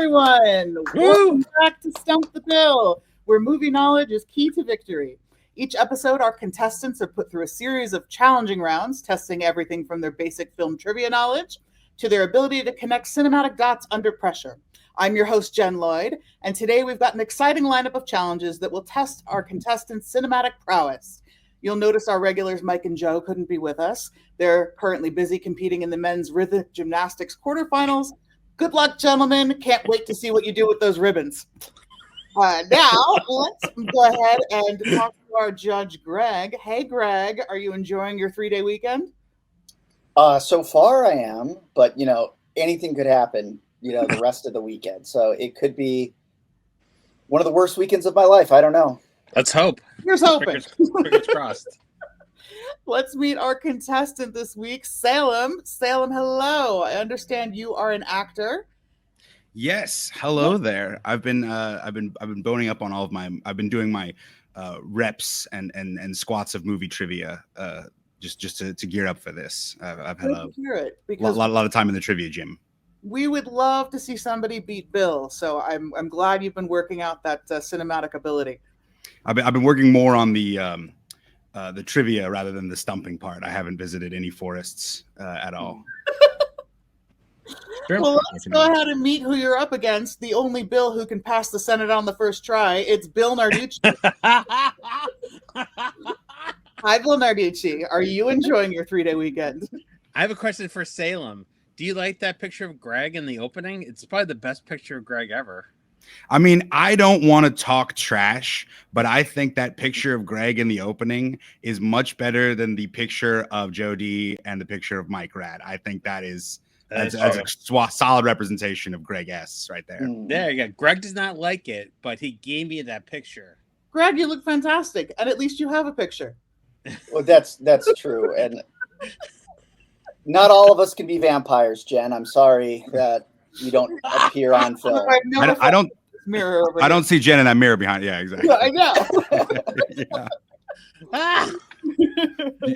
everyone. Woo! Welcome back to Stump the Bill, where movie knowledge is key to victory. Each episode, our contestants are put through a series of challenging rounds, testing everything from their basic film trivia knowledge to their ability to connect cinematic dots under pressure. I'm your host, Jen Lloyd, and today we've got an exciting lineup of challenges that will test our contestants' cinematic prowess. You'll notice our regulars, Mike and Joe, couldn't be with us. They're currently busy competing in the men's rhythmic gymnastics quarterfinals. Good luck, gentlemen. Can't wait to see what you do with those ribbons. Now, let's go ahead and talk to our judge, Greg. Hey, Greg, are you enjoying your 3-day weekend? So far I am, but, anything could happen, the rest of the weekend. So it could be one of the worst weekends of my life. I don't know. Let's hope. Here's hoping. Fingers crossed. Let's meet our contestant this week, Salem. Salem, hello. I understand you are an actor. Yes, hello there. I've been boning up on all of my. I've been doing my reps and squats of movie trivia just to gear up for this. I've had a lot of time in the trivia gym. We would love to see somebody beat Bill, so I'm glad you've been working out that cinematic ability. I've been working more on the trivia rather than the stumping part. I haven't visited any forests at all. Well, let's go ahead and meet who you're up against. The only Bill who can pass the Senate on the first try. It's Bill Narducci. Hi, Bill Narducci. Are you enjoying your 3-day weekend? I have a question for Salem. Do you like that picture of Greg in the opening? It's probably the best picture of Greg ever. I mean, I don't want to talk trash, but I think that picture of Greg in the opening is much better than the picture of Jody and the picture of Mike Rad. I think that's a solid representation of Greg S. right there. There you go. Greg does not like it, but he gave me that picture. Greg, you look fantastic, and at least you have a picture. Well, that's true, and not all of us can be vampires, Jen. I'm sorry that you don't appear on film. I don't see Jen in that mirror behind. Yeah, exactly. Yeah, I know.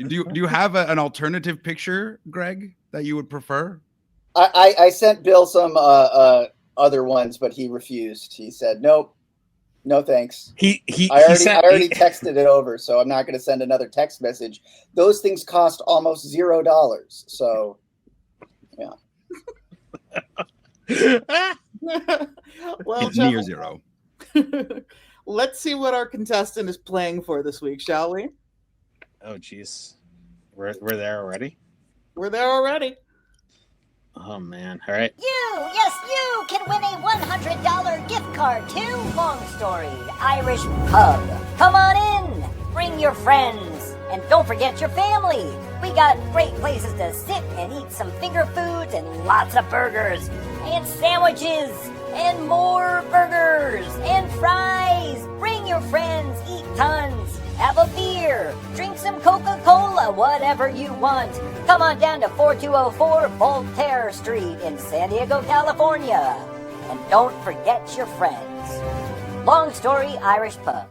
Do you have an alternative picture, Greg, that you would prefer? I sent Bill some other ones, but he refused. He said, "Nope, no thanks." I already texted it over, so I'm not going to send another text message. Those things cost almost $0, so yeah. Well, it's near zero. Let's see what our contestant is playing for this week, shall we? Oh, jeez. We're there already? We're there already. Oh, man. All right. You can win a $100 gift card to Long Story Irish Pub. Come on in. Bring your friends. And don't forget your family. We got great places to sit and eat some finger foods and lots of burgers and sandwiches and more burgers and fries. Bring your friends, eat tons, have a beer, drink some Coca-Cola, whatever you want. Come on down to 4204 Voltaire Street in San Diego, California. And don't forget your friends. Long Story Irish Pub.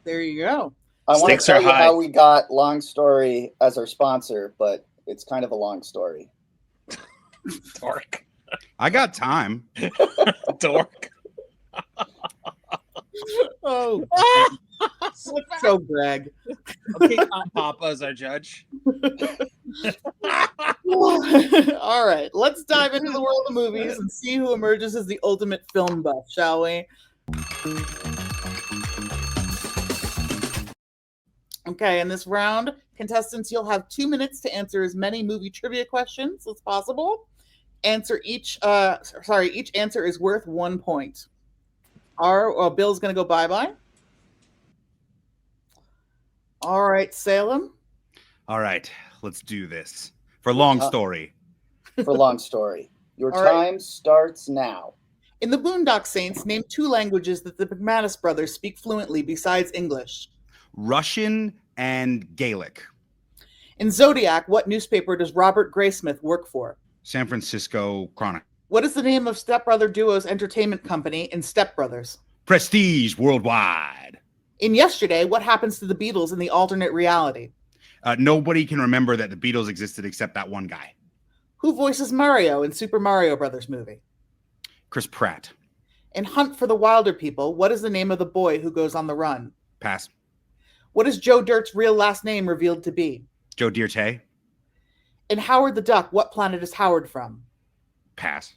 There you go. I want to tell you how we got Long Story as our sponsor, but it's kind of a long story. Dork. I got time. Dork. Oh, so Greg. Okay, Papa is our judge. All right, let's dive into the world of movies and see who emerges as the ultimate film buff, shall we? Okay, in this round, contestants, you'll have 2 minutes to answer as many movie trivia questions as possible. Each answer is worth 1 point. Bill's going to go bye-bye. All right, Salem. All right, let's do this. For Long Story. For Long Story. Your time starts now. In the Boondock Saints, name 2 languages that the McManus brothers speak fluently besides English. Russian and Gaelic. In Zodiac, what newspaper does Robert Graysmith work for? San Francisco Chronicle. What is the name of stepbrother duo's entertainment company in Step Brothers? Prestige Worldwide. In Yesterday, what happens to the Beatles in the alternate reality? Nobody can remember that the Beatles existed except that one guy. Who voices Mario in Super Mario Brothers movie? Chris Pratt. In Hunt for the Wilder People, what is the name of the boy who goes on the run? Pass. What is Joe Dirt's real last name revealed to be? Joe Dirte. In Howard the Duck, what planet is Howard from? Pass.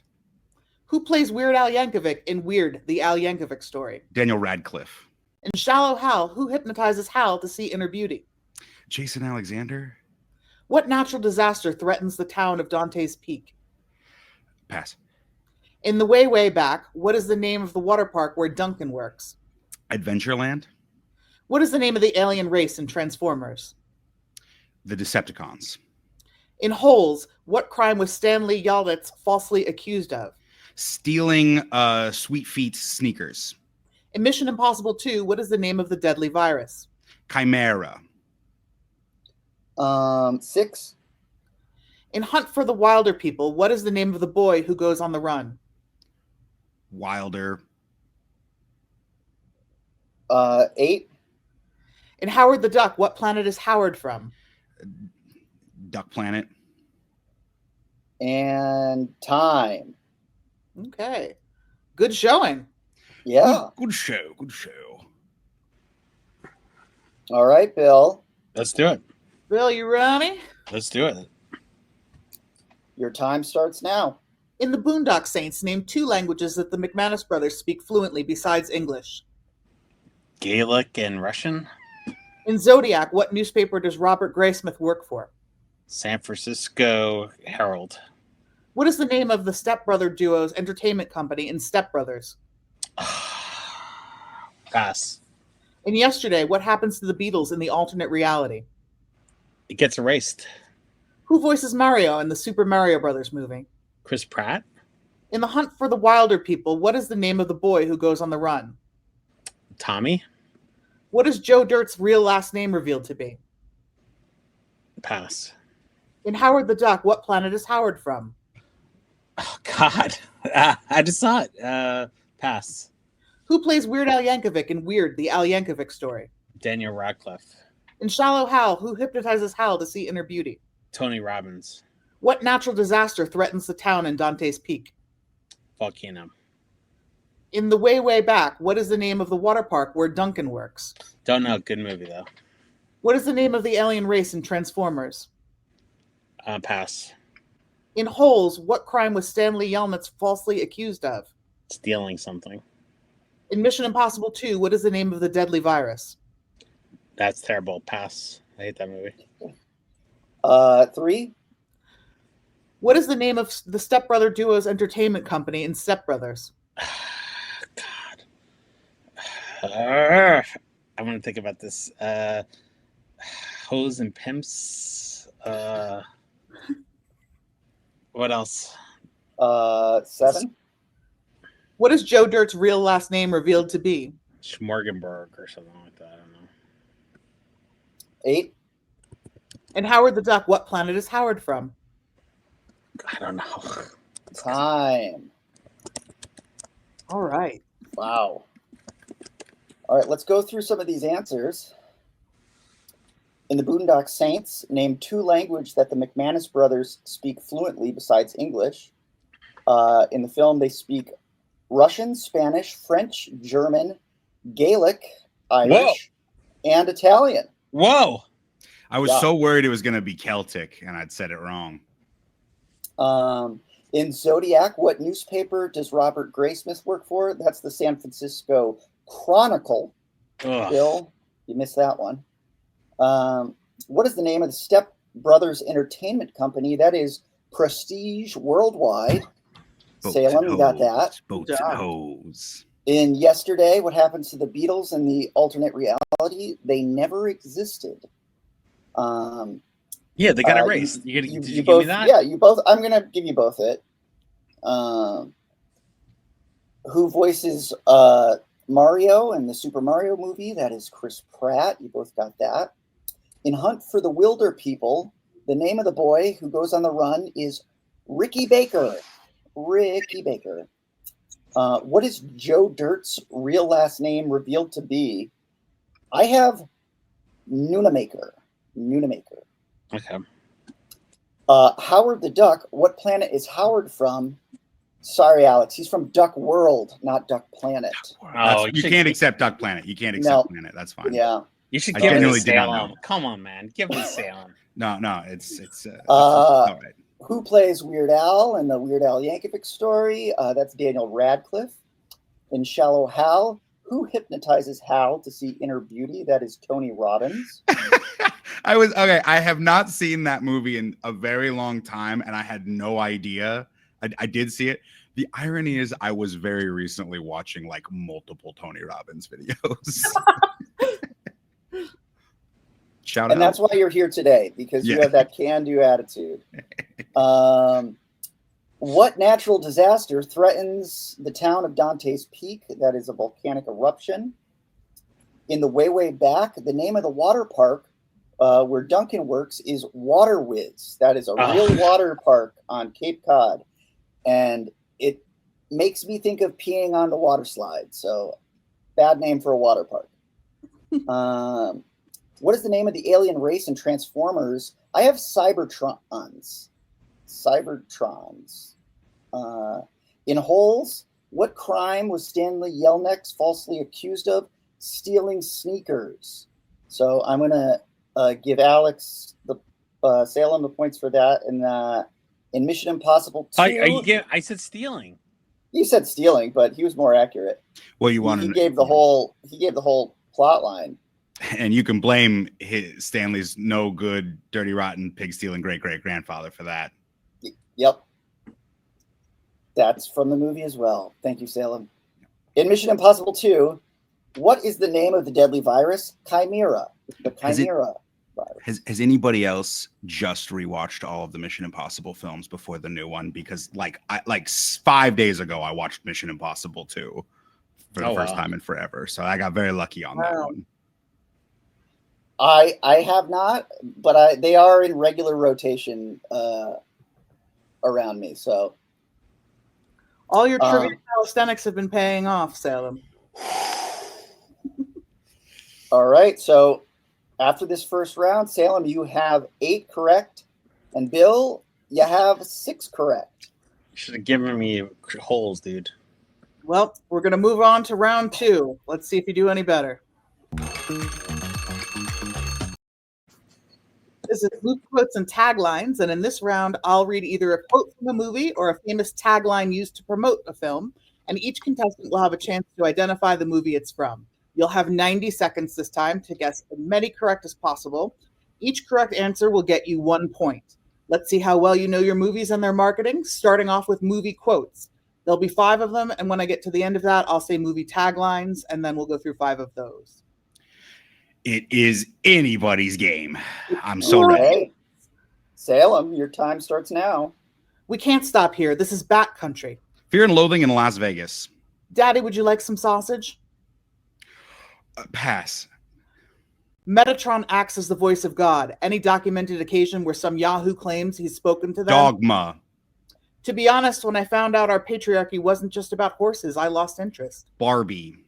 Who plays Weird Al Yankovic in Weird, the Al Yankovic Story? Daniel Radcliffe. In Shallow Hal, who hypnotizes Hal to see inner beauty? Jason Alexander. What natural disaster threatens the town of Dante's Peak? Pass. In The Way, Way Back, what is the name of the water park where Duncan works? Adventureland. What is the name of the alien race in Transformers? The Decepticons. In Holes, what crime was Stanley Yalnitz falsely accused of? Stealing Sweet Feet sneakers. In Mission Impossible 2, what is the name of the deadly virus? Chimera. 6. In Hunt for the Wilder People, what is the name of the boy who goes on the run? Wilder. 8. In Howard the Duck, what planet is Howard from? Duck Planet. And time. Okay. Good showing. Yeah. Good show. Good show. All right, Bill. Let's do it. Bill, you ready? Let's do it. Your time starts now. In The Boondock Saints, name 2 languages that the McManus brothers speak fluently besides English. Gaelic and Russian. In Zodiac, what newspaper does Robert Graysmith work for? San Francisco Herald. What is the name of the stepbrother duo's entertainment company in Step Brothers? Pass. In Yesterday, what happens to the Beatles in the alternate reality? It gets erased. Who voices Mario in the Super Mario Brothers movie? Chris Pratt. In The Hunt for the Wilder People, what is the name of the boy who goes on the run? Tommy. What is Joe Dirt's real last name revealed to be? Pass. In Howard the Duck, what planet is Howard from? Oh, God. I just saw it. Pass. Who plays Weird Al Yankovic in Weird, the Al Yankovic Story? Daniel Radcliffe. In Shallow Hal, who hypnotizes Hal to see inner beauty? Tony Robbins. What natural disaster threatens the town in Dante's Peak? Volcano. In The Way, Way Back, what is the name of the water park where Duncan works? Don't know. Good movie, though. What is the name of the alien race in Transformers? Pass. In Holes, what crime was Stanley Yelnats falsely accused of? Stealing something. In Mission Impossible 2, what is the name of the deadly virus? That's terrible. Pass. I hate that movie. 3. What is the name of the stepbrother duo's entertainment company in Step Brothers? God. I'm going to think about this. Hoes and Pimps. What else? 7. What is Joe Dirt's real last name revealed to be? Schmorgenberg or something like that. I don't know. 8. And Howard the Duck, what planet is Howard from? I don't know. Time. All right. Wow. All right, let's go through some of these answers. In The Boondock Saints, name 2 languages that the McManus brothers speak fluently besides English. In the film, they speak Russian, Spanish, French, German, Gaelic, Irish, and Italian. Whoa! I was so worried it was going to be Celtic, and I'd said it wrong. In Zodiac, what newspaper does Robert Graysmith work for? That's the San Francisco Chronicle. Ugh. Bill, you missed that one. What is the name of the Step Brothers Entertainment Company? That is Prestige Worldwide. Salem, you got that. Boats and hoes. In Yesterday, what happens to the Beatles in the alternate reality? They never existed. Yeah, they got erased. Did you both, give me that? Yeah, you both. I'm going to give you both it. Who voices Mario in the Super Mario movie? That is Chris Pratt. You both got that. In Hunt for the Wilder People, the name of the boy who goes on the run is Ricky Baker. Ricky Baker. What is Joe Dirt's real last name revealed to be? I have Nunamaker. Okay. Howard the Duck. What planet is Howard from? Sorry, Alex. He's from Duck World, not Duck Planet. You can't accept Duck Planet. You can't accept Planet. That's fine. Yeah. You should give me Salem. Come on, man. Give me Salem. No, it's all right. Who plays Weird Al in the Weird Al Yankovic story? That's Daniel Radcliffe. In Shallow Hal, who hypnotizes Hal to see inner beauty? That is Tony Robbins. I have not seen that movie in a very long time, and I had no idea. I did see it. The irony is I was very recently watching like multiple Tony Robbins videos. Shout out. And that's why you're here today, because you have that can-do attitude. What natural disaster threatens the town of Dante's Peak? That is a volcanic eruption. In the way back, the name of the water park where Duncan works is Water Whiz. That is a real water park on Cape Cod. And it makes me think of peeing on the water slide. So bad name for a water park. What is the name of the alien race in Transformers? I have Cybertrons. In Holes, what crime was Stanley Yelnats falsely accused of? Stealing sneakers. So I'm going to give Alex the Salem the points for that. And in Mission Impossible 2... I said stealing. You said stealing, but he was more accurate. Well, he gave the whole plot line. And you can blame Stanley's no good, dirty, rotten, pig stealing great grandfather for that. Yep. That's from the movie as well. Thank you, Salem. In Mission Impossible 2, what is the name of the deadly virus? Chimera. The Chimera virus. Has anybody else just rewatched all of the Mission Impossible films before the new one? Because like 5 days ago, I watched Mission Impossible 2 for the first time in forever. So I got very lucky on that one. I have not, but they are in regular rotation around me. So all your trivia calisthenics have been paying off, Salem. All right. So after this first round, Salem, you have 8 correct, and Bill, you have 6 correct. You should have given me Holes, dude. Well, we're going to move on to round 2. Let's see if you do any better. This is movie quotes and taglines, and in this round, I'll read either a quote from a movie or a famous tagline used to promote a film, and each contestant will have a chance to identify the movie it's from. You'll have 90 seconds this time to guess as many correct as possible. Each correct answer will get you 1 point. Let's see how well you know your movies and their marketing, starting off with movie quotes. There'll be 5 of them, and when I get to the end of that, I'll say movie taglines, and then we'll go through 5 of those. It is anybody's game. I'm so ready. Salem, your time starts now. We can't stop here. This is Bat Country. Fear and Loathing in Las Vegas. Daddy, would you like some sausage? Pass. Metatron acts as the voice of God. Any documented occasion where some Yahoo claims he's spoken to them? Dogma. To be honest, when I found out our patriarchy wasn't just about horses, I lost interest. Barbie.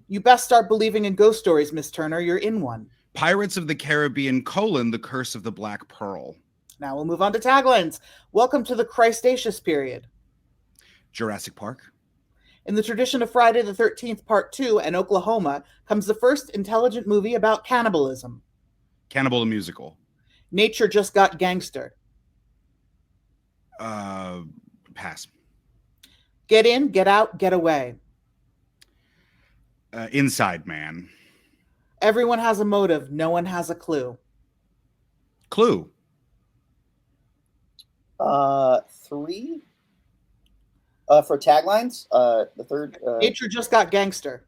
You best start believing in ghost stories, Miss Turner. You're in one. Pirates of the Caribbean, The Curse of the Black Pearl. Now we'll move on to taglines. Welcome to the Cretaceous period. Jurassic Park. In the tradition of Friday the 13th, Part 2 and Oklahoma comes the first intelligent movie about cannibalism. Cannibal the Musical. Nature Just Got Gangster. Pass. Get in, get out, get away. Inside Man. Everyone has a motive. No one has a clue. Clue. 3. For taglines, the third. Nature Just Got Gangster.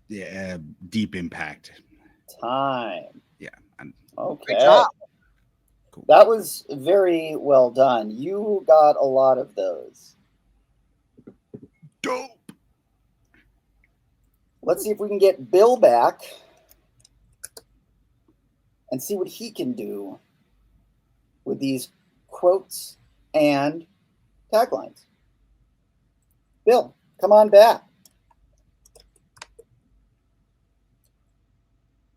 Deep Impact. Time. Yeah. Okay. Great job. Cool. That was very well done. You got a lot of those. Dope. Let's see if we can get Bill back and see what he can do with these quotes and taglines. Bill, come on back.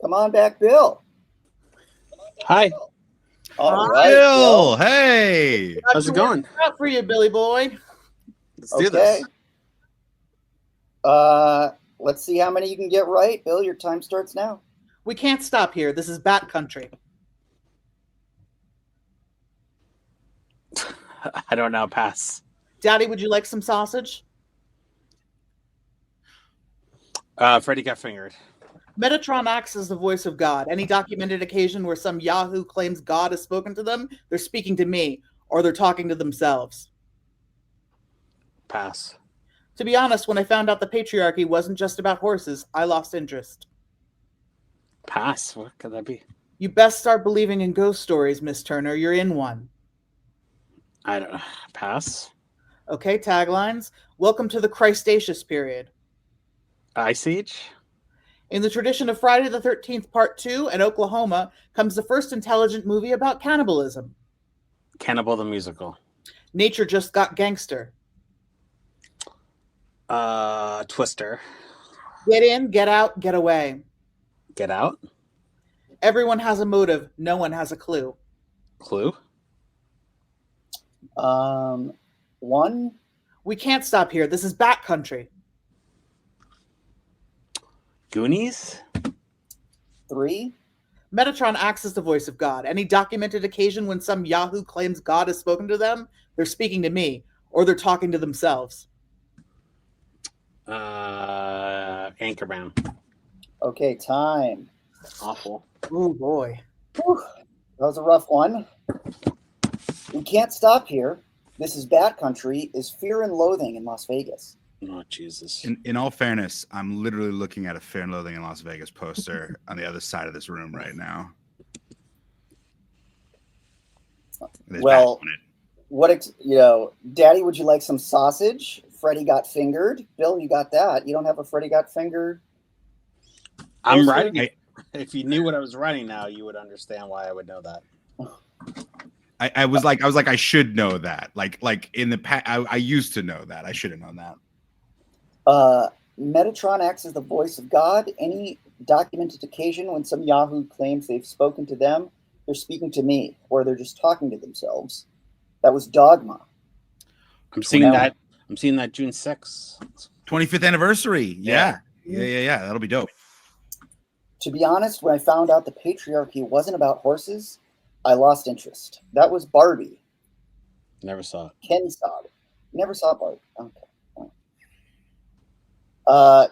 Come on back, Bill. Hi. All right, Bill. Hey. How's it going? Out for you, Billy boy. Let's do this. Let's see how many you can get right. Bill, your time starts now. We can't stop here. This is Bat Country. I don't know. Pass. Daddy, would you like some sausage? Freddie got fingered. Metatron acts as the voice of God. Any documented occasion where some Yahoo claims God has spoken to them, they're speaking to me, or they're talking to themselves. Pass. To be honest, when I found out the patriarchy wasn't just about horses, I lost interest. Pass. What could that be? You best start believing in ghost stories, Miss Turner. You're in one. I don't know. Pass. Okay, taglines. Welcome to the Christaceous period. Ice Age. In the tradition of Friday the 13th Part 2 and Oklahoma comes the first intelligent movie about cannibalism. Cannibal the Musical. Nature just got gangster. Twister. Get in, get out, get away. Get Out. Everyone has a motive. No one has a clue. Clue. One. We can't stop here. This is Bat Country. Goonies. 3. Metatron acts as the voice of God. Any documented occasion when some Yahoo claims God has spoken to them, they're speaking to me, or they're talking to themselves. Anchorman. Okay, time. Awful. Oh boy. Whew. That was a rough one. We can't stop here. This is Bat Country is Fear and Loathing in Las Vegas. Oh, Jesus. In all fairness, I'm literally looking at a Fear and Loathing in Las Vegas poster on the other side of this room right now. Well, Daddy, would you like some sausage? Freddie got fingered. Bill, you got that. You don't have a Freddie got fingered. I'm writing. If you knew what I was writing now, you would understand why I would know that. I was like, I should know that. Like in the past, I used to know that. I should have known that. Metatron acts as the voice of God. Any documented occasion when some Yahoo claims they've spoken to them, they're speaking to me, or they're just talking to themselves. That was Dogma. I'm seeing that. I'm seeing that June 6th. 25th anniversary. Yeah. That'll be dope. To be honest, when I found out the patriarchy wasn't about horses, I lost interest. That was Barbie. Never saw it. Ken saw it. Never saw Barbie. Okay.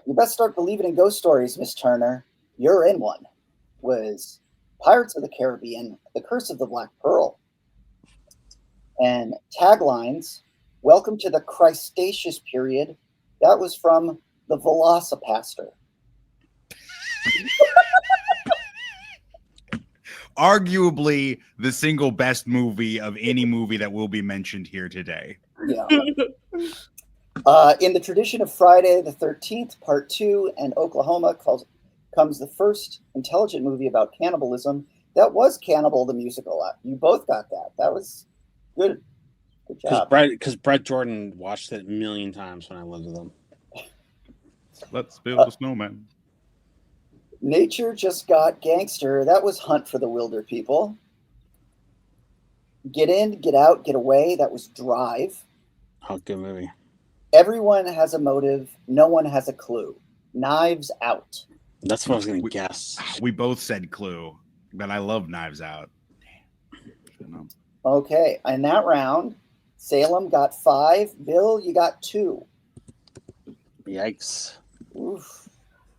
You best start believing in ghost stories, Miss Turner. You're in one. Was Pirates of the Caribbean, The Curse of the Black Pearl. And taglines, welcome to the Christaceous period. That was from the Velocipaster. Arguably the single best movie of any movie that will be mentioned here today. Yeah. In the tradition of Friday the 13th, Part 2, and Oklahoma comes the first intelligent movie about cannibalism. That was Cannibal the Musical. You both got that. That was good. Good job. Because Brett Jordan watched it a million times when I lived with him. Let's build a snowman. Nature just got gangster. That was Hunt for the Wilder People. Get in, get out, get away. That was Drive. Oh, good movie. Everyone has a motive. No one has a clue. Knives Out. That's what I was going to guess. We both said Clue, but I love Knives Out. Damn. Okay, in that round, Salem got 5. Bill, you got 2. Yikes. Oof.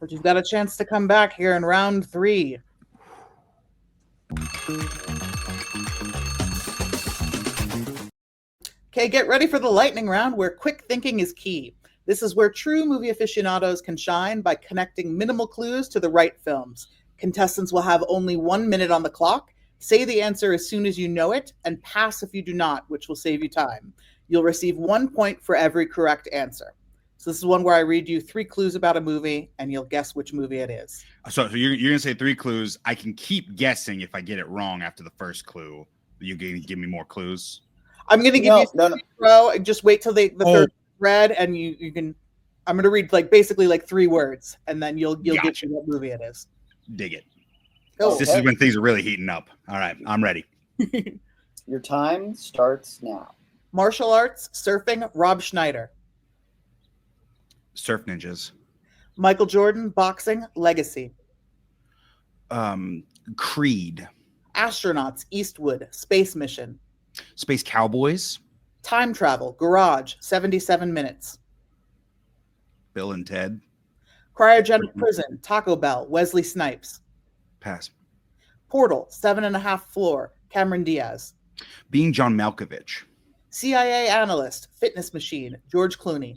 But you've got a chance to come back here in round 3. Okay, get ready for the lightning round where quick thinking is key. This is where true movie aficionados can shine by connecting minimal clues to the right films. Contestants will have only 1 minute on the clock. Say the answer as soon as you know it, and pass if you do not, which will save you time. You'll receive 1 point for every correct answer. So this is one where I read you 3 clues about a movie, and you'll guess which movie it is. So you're going to say 3 clues. I can keep guessing if I get it wrong after the first clue. You can give me more clues? I'm going to give you no. Row, and just wait till the third read, and you can. I'm going to read basically 3 words, and then you'll get you what movie it is. Dig it. Oh, this is when things are really heating up. All right, I'm ready. Your time starts now. Martial arts, surfing, Rob Schneider. Surf Ninjas. Michael Jordan, boxing, legacy. Creed. Astronauts, Eastwood, space mission. Space Cowboys. Time travel, garage, 77 minutes. Bill and Ted. Cryogenic prison, Taco Bell, Wesley Snipes. Pass. Portal, 7.5 floor, Cameron Diaz. Being John Malkovich. CIA analyst, fitness machine, George Clooney.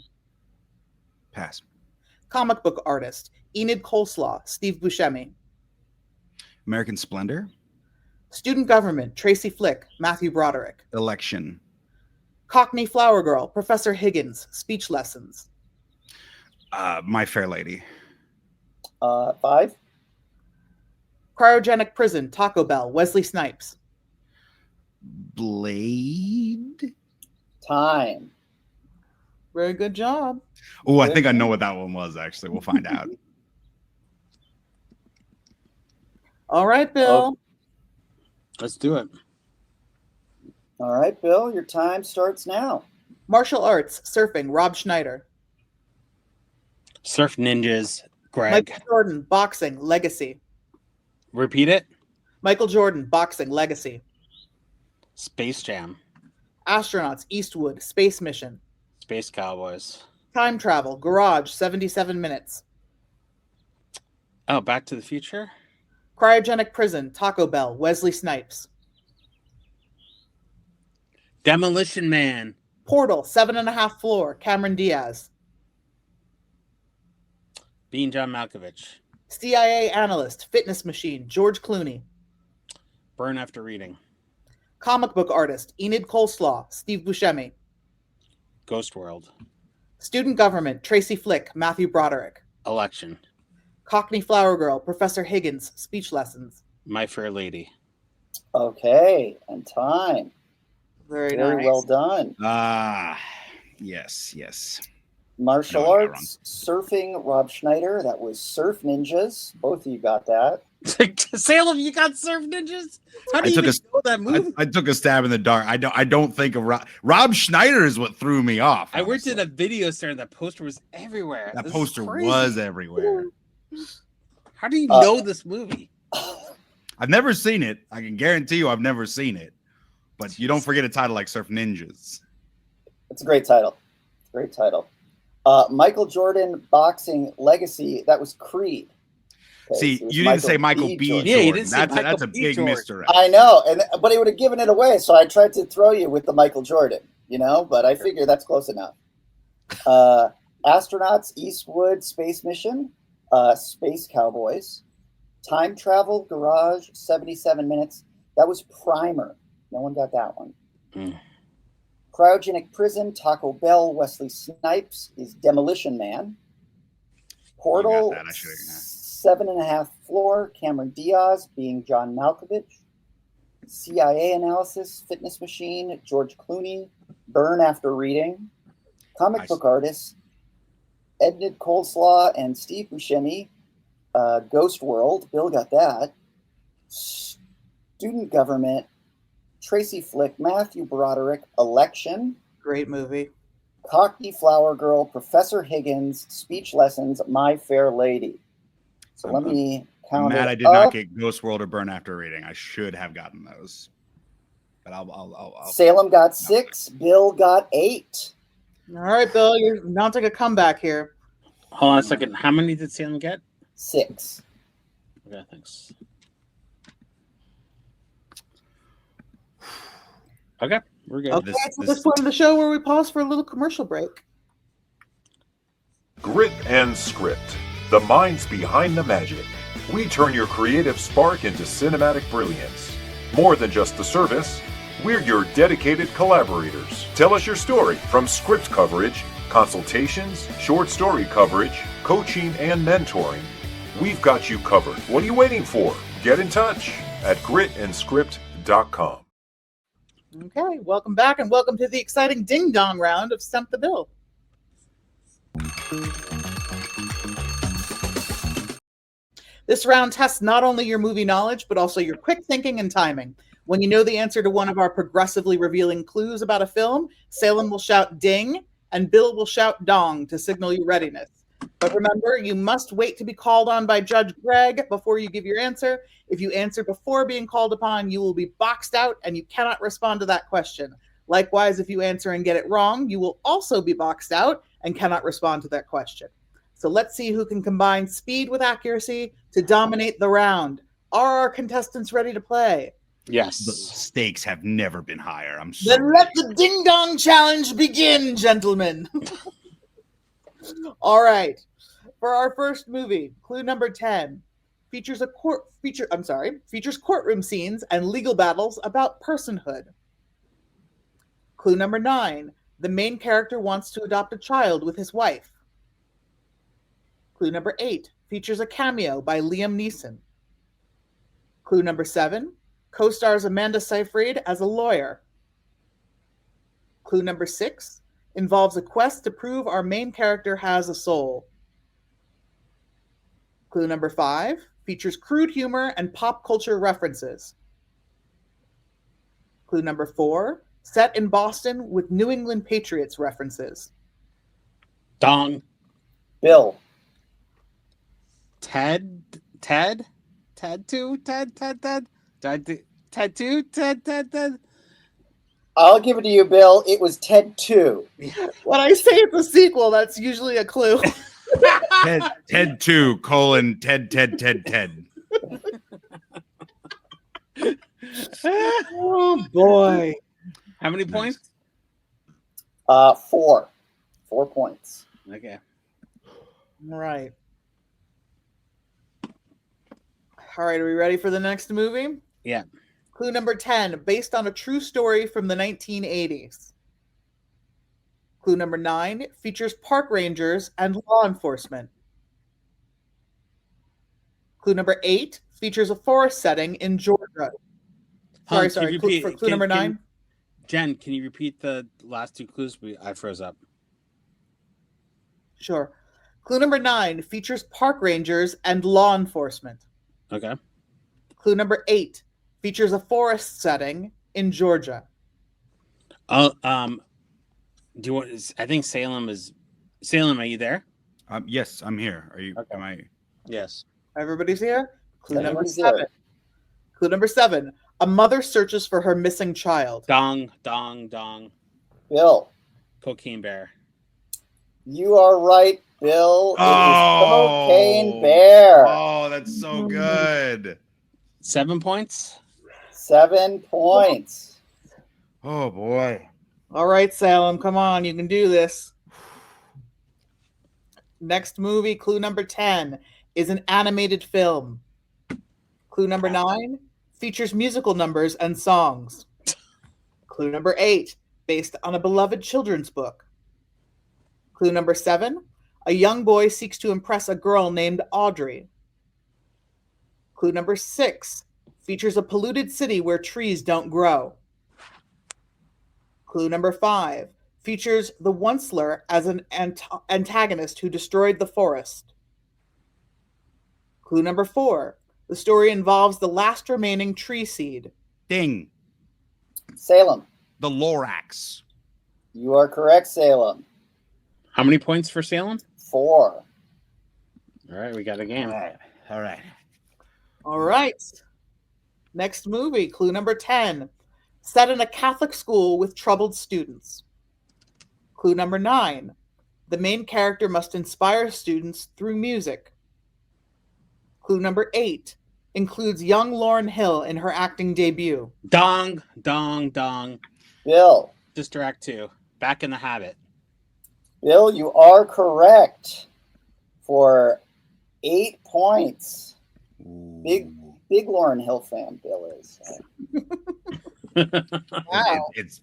Pass. Comic book artist, Enid Coleslaw, Steve Buscemi. American Splendor. Student government, Tracy Flick, Matthew Broderick. Election. Cockney Flower Girl, Professor Higgins, speech lessons. My Fair Lady. 5. Cryogenic prison, Taco Bell, Wesley Snipes. Blade. Time. Very good job. Oh, I think I know what that one was, actually. We'll find out. All right, Bill. Let's do it. All right, Bill, your time starts now. Martial arts, surfing, Rob Schneider. Surf Ninjas, Greg. Michael Jordan, boxing, legacy. Repeat it. Michael Jordan, boxing, legacy. Space Jam. Astronauts, Eastwood, space mission. Space Cowboys. Time travel, garage, 77 minutes. Oh, Back to the Future? Cryogenic prison, Taco Bell, Wesley Snipes. Demolition Man. Portal, 7.5 floor, Cameron Diaz. Being John Malkovich. CIA analyst, fitness machine, George Clooney. Burn After Reading. Comic book artist, Enid Coleslaw, Steve Buscemi. Ghost World. Student government, Tracy Flick, Matthew Broderick. Election. Cockney Flower Girl, Professor Higgins, speech lessons. My Fair Lady. Okay, and time. Very nice. well done. Yes. Martial arts, surfing, Rob Schneider. That was Surf Ninjas. Both of you got that. Salem, you got Surf Ninjas? How do you know that movie? I took a stab in the dark. I don't think of Rob Schneider is what threw me off. I worked in a video store and that poster was everywhere. That poster was everywhere. How do you know this movie? I've never seen it. I can guarantee you I've never seen it. But you don't forget a title like Surf Ninjas. It's a great title. Great title. Michael Jordan, boxing, legacy. That was Creed. Okay, see, you didn't say Michael B. Jordan. Yeah, you didn't say that's a big mystery. I know, but he would have given it away, so I tried to throw you with the Michael Jordan, but I figure that's close enough. Astronauts, Eastwood, space mission, Space Cowboys, time travel, garage, 77 minutes. That was Primer. No one got that one. Cryogenic prison, Taco Bell, Wesley Snipes is Demolition Man. Portal, 7.5 floor, Cameron Diaz being John Malkovich. CIA analysis, fitness machine, George Clooney. Burn After Reading. Comic book artist, Enid Coleslaw and Steve Buscemi. Ghost World, Bill got that. Student government, Tracy Flick, Matthew Broderick. Election. Great movie. Cockney Flower Girl, Professor Higgins, speech lessons, My Fair Lady. So let me count Matt, it I did not get Ghost World or Burn After Reading. I should have gotten those. But I'll Salem got 6. Bill got 8. All right, Bill, you're mounting a comeback here. Hold on a second. How many did Salem get? 6. Okay, thanks. Okay, we're good. Okay, it's this point of the show where we pause for a little commercial break. Grit and Script, the minds behind the magic. We turn your creative spark into cinematic brilliance. More than just the service, we're your dedicated collaborators. Tell us your story, from script coverage, consultations, short story coverage, coaching, and mentoring. We've got you covered. What are you waiting for? Get in touch at gritandscript.com. Okay, welcome back and welcome to the exciting ding dong round of Stump the Bill. This round tests not only your movie knowledge, but also your quick thinking and timing. When you know the answer to one of our progressively revealing clues about a film, Salem will shout ding and Bill will shout dong to signal your readiness. But remember, you must wait to be called on by Judge Greg before you give your answer. If you answer before being called upon, you will be boxed out and you cannot respond to that question. Likewise, if you answer and get it wrong, you will also be boxed out and cannot respond to that question. So let's see who can combine speed with accuracy to dominate the round. Are our contestants ready to play? Yes. The stakes have never been higher. I'm Then sorry. let the ding dong challenge begin, gentlemen. All right. For our first movie, clue number 10 features courtroom scenes and legal battles about personhood. Clue number 9, the main character wants to adopt a child with his wife. Clue number 8 features a cameo by Liam Neeson. Clue number 7 co-stars Amanda Seyfried as a lawyer. Clue number 6 involves a quest to prove our main character has a soul. Clue number 5 features crude humor and pop culture references. Clue number 4, set in Boston with New England Patriots references. Dong. Bill. Ted 2. I'll give it to you, Bill. It was Ted 2. When I say it's a sequel, that's usually a clue. Ted 2 colon Ted. Oh boy. How many points? 4. 4 points. Okay. All right. All right, are we ready for the next movie? Yeah. Clue number 10, based on a true story from the 1980s. Clue number 9 features park rangers and law enforcement. Clue number 8 features a forest setting in Georgia. Sorry. Clue number 9. Jen, can you repeat the last 2 clues? I froze up. Sure. Clue number 9 features park rangers and law enforcement. Okay. Clue number 8 features a forest setting in Georgia. Do you want? I think Salem is. Salem, are you there? Yes, I'm here. Are you? Okay. Am I? Yes. Everybody's here. Clue number Everyone's 7. here. Clue number 7. A mother searches for her missing child. Dong. Bill. Cocaine Bear. You are right, Bill. It Oh. was Cocaine Bear. Oh, that's so good. 7 points. 7 points. Oh boy. All right, Salem, come on, you can do this. Next movie, clue number 10, is an animated film. Clue number 9 features musical numbers and songs. Clue number 8, based on a beloved children's book. Clue number 7, a young boy seeks to impress a girl named Audrey. Clue number 6, features a polluted city where trees don't grow. Clue number 5, features the Onceler as an antagonist who destroyed the forest. Clue number 4, the story involves the last remaining tree seed. Ding. Salem. The Lorax. You are correct, Salem. How many points for Salem? 4. All right, we got a game. All right. All right. Next movie, clue number 10, set in a Catholic school with troubled students. Clue number 9, the main character must inspire students through music. Clue number 8 includes young Lauryn Hill in her acting debut. Dong. Bill. Sister Act 2. Back in the Habit. Bill, you are correct for 8 points. Big Lauryn Hill fan, Bill is. Wow. It's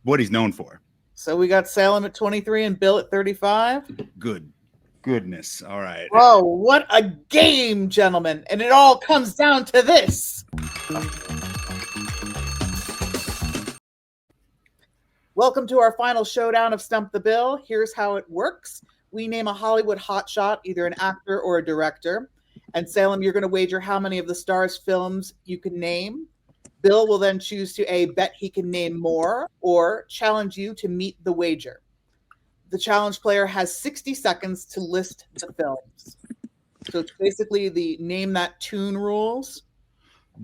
what he's known for. So we got Salem at 23 and Bill at 35. Goodness. All right. Whoa, what a game, gentlemen. And it all comes down to this. Welcome to our final showdown of Stump the Bill. Here's how it works. We name a Hollywood hotshot, either an actor or a director. And Salem, you're going to wager how many of the star's films you can name. Bill will then choose to A, bet he can name more, or challenge you to meet the wager. The challenge player has 60 seconds to list the films. So it's basically the name that tune rules.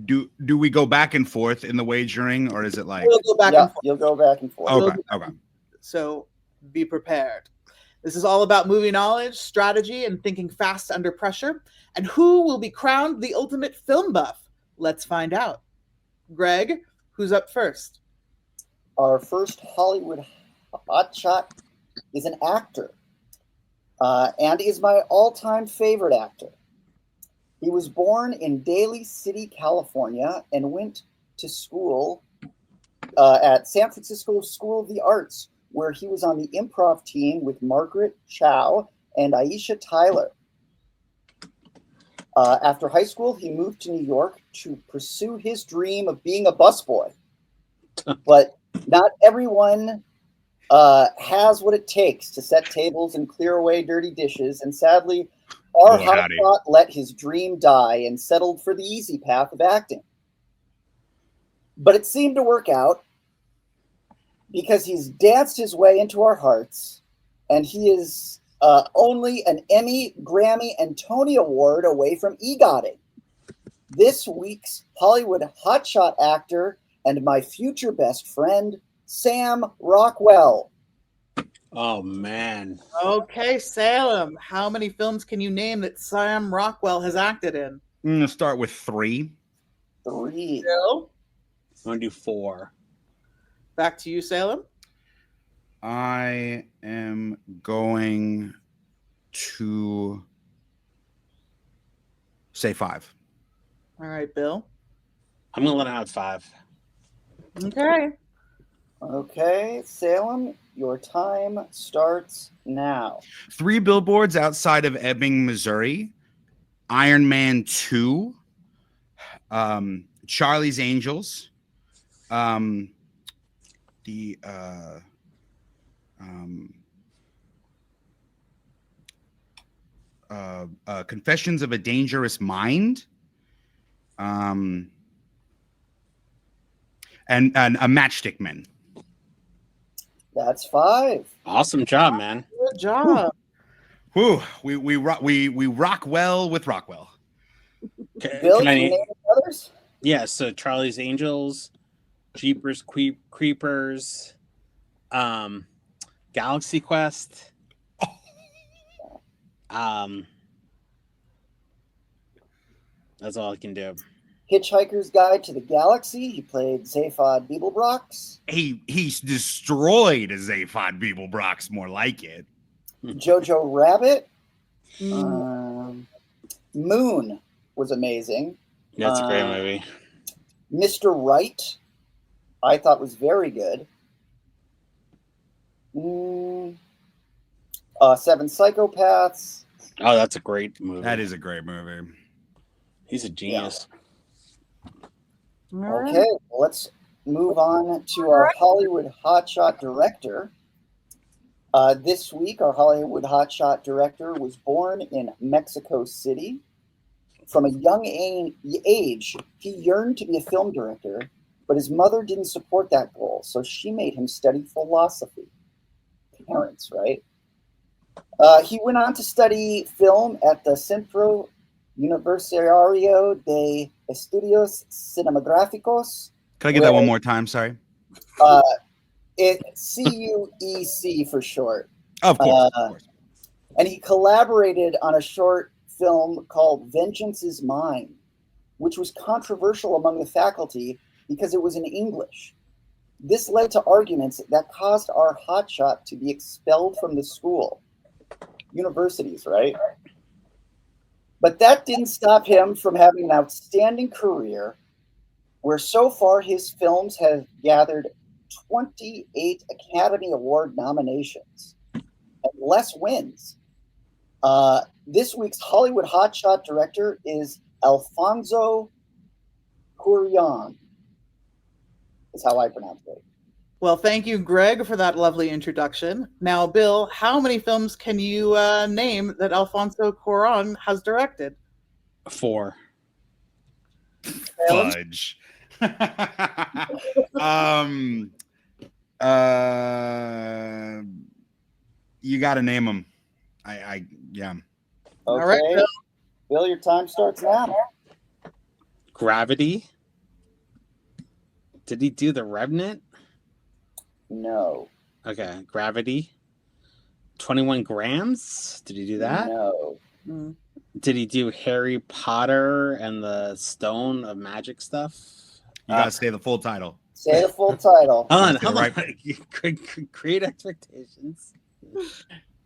Do we go back and forth in the wagering, or is it like we'll go back and forth. You'll go back and forth. Okay. So be prepared. This is all about movie knowledge, strategy, and thinking fast under pressure. And who will be crowned the ultimate film buff? Let's find out. Greg, who's up first? Our first Hollywood hotshot is an actor, and is my all-time favorite actor. He was born in Daly City, California, and went to school at San Francisco School of the Arts, where he was on the improv team with Margaret Chow and Aisha Tyler. After high school, he moved to New York to pursue his dream of being a busboy. But not everyone has what it takes to set tables and clear away dirty dishes, and sadly, our hotshot let his dream die and settled for the easy path of acting. But it seemed to work out because he's danced his way into our hearts, and he is only an Emmy, Grammy, and Tony Award away from EGOTing. This week's Hollywood hotshot actor and my future best friend, Sam Rockwell. Oh, man. Okay, Salem. How many films can you name that Sam Rockwell has acted in? I'm going to start with 3. 3. Bill? I'm going to do 4. Back to you, Salem. I am going to say 5. All right, Bill. I'm going to let him have 5. Okay. Okay, Salem, your time starts now. 3 billboards outside of Ebbing, Missouri. Iron Man 2. Charlie's Angels. Confessions of a Dangerous Mind. And a Matchstick Men. That's 5. Awesome job, man. Good job. Whew. We rock well with Rockwell. Bill, can you name others? Yeah, so Charlie's Angels, Jeepers Creepers, Galaxy Quest. That's all I can do. Hitchhiker's Guide to the Galaxy. He played Zaphod Beeblebrox. He's destroyed Zaphod Beeblebrox, more like it. Jojo Rabbit. Moon was amazing. That's a great movie. Mr. Right, I thought was very good. 7 Psychopaths. Oh, that's a great movie. That is a great movie. He's a genius. Yeah. Okay, well, let's move on to our Hollywood hotshot director. This week, our Hollywood hotshot director was born in Mexico City. From a young age, he yearned to be a film director, but his mother didn't support that goal, so she made him study philosophy. Parents, right? He went on to study film at the Centro Universitario de Estudios Cinematográficos. Can I get that one more time? Sorry. It's CUEC for short. Of course. And he collaborated on a short film called Vengeance is Mine, which was controversial among the faculty because it was in English. This led to arguments that caused our hotshot to be expelled from the school. Universities, right? But that didn't stop him from having an outstanding career where so far his films have gathered 28 Academy Award nominations and less wins. This week's Hollywood hotshot director is Alfonso Cuarón. Is how I pronounce it. Well, thank you, Greg, for that lovely introduction. Now, Bill, how many films can you name that Alfonso Cuarón has directed? 4. Fudge. You got to name them. Yeah. Okay. All right, Bill. Bill, your time starts now. Gravity. Did he do The Revenant? No. Okay, Gravity. 21 Grams. Did he do that? No. Did he do Harry Potter and the Stone of Magic stuff? You got to say the full title. Say the full title. Hold on. Great Expectations.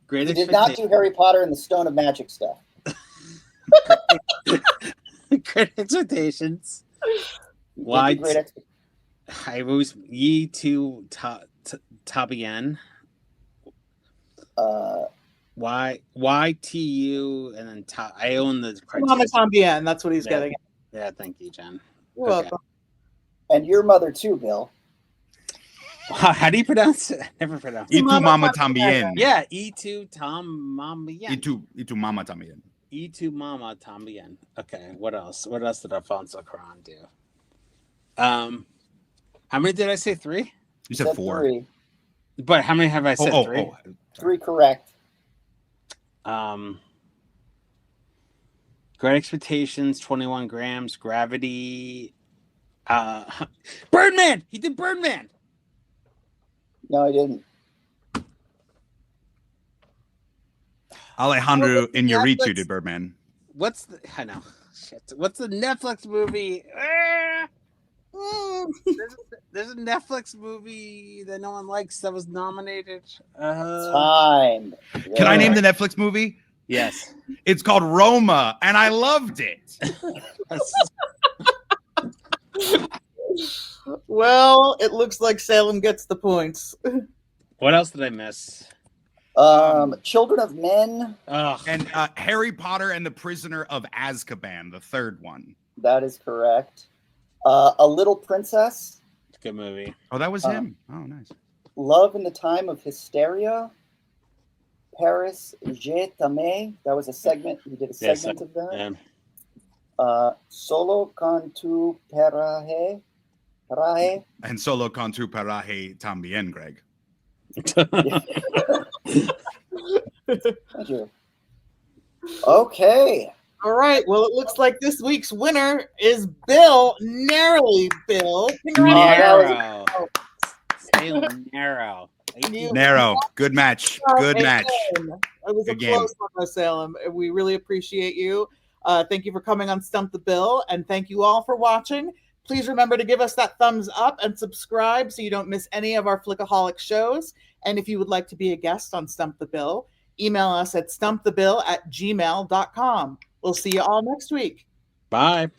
Great He did not do Harry Potter and the Stone of Magic stuff. Great Expectations. Why? I was Ye to Tabien. Why TU and then I own the Mama Tambien, that's what he's getting. Yeah, thank you, Jen. You're welcome. And your mother too, Bill. How do you pronounce it? I never pronounce it. Itu Mama Tambien. Yeah, Itu Tambien. Itu Mama Tambien. Itu Mama Tambien. Okay, what else? What else did Alfonso Cuarón do? How many did I say? 3? You said 4. 3. But how many have I said? 3? 3 correct. Great Expectations, 21 Grams, Gravity, Birdman. He did Birdman. No, I didn't. Alejandro Iñárritu did Birdman. I know. Shit. What's the Netflix movie? There's a Netflix movie that no one likes that was nominated. Time. Can I name the Netflix movie? Yes. It's called Roma, and I loved it. Well, it looks like Salem gets the points. What else did I miss? Children of Men. And Harry Potter and the Prisoner of Azkaban, the third one. That is correct. A Little Princess. Good movie. Oh, that was him. Oh, nice. Love in the Time of Hysteria. Paris Je t'aime. That was a segment. He did a segment of that. Yeah. Solo con tu paraje. And Solo con tu paraje también, Greg. Thank you. Okay. All right. Well, it looks like this week's winner is Bill. Narrowly, Bill. Narrow. Narrow. Narrow. Good match. Good match. It was a close one, Salem. We really appreciate you. Thank you for coming on Stump the Bill, and thank you all for watching. Please remember to give us that thumbs up and subscribe so you don't miss any of our Flickaholic shows. And if you would like to be a guest on Stump the Bill, email us at stumpthebill@gmail.com. We'll see you all next week. Bye.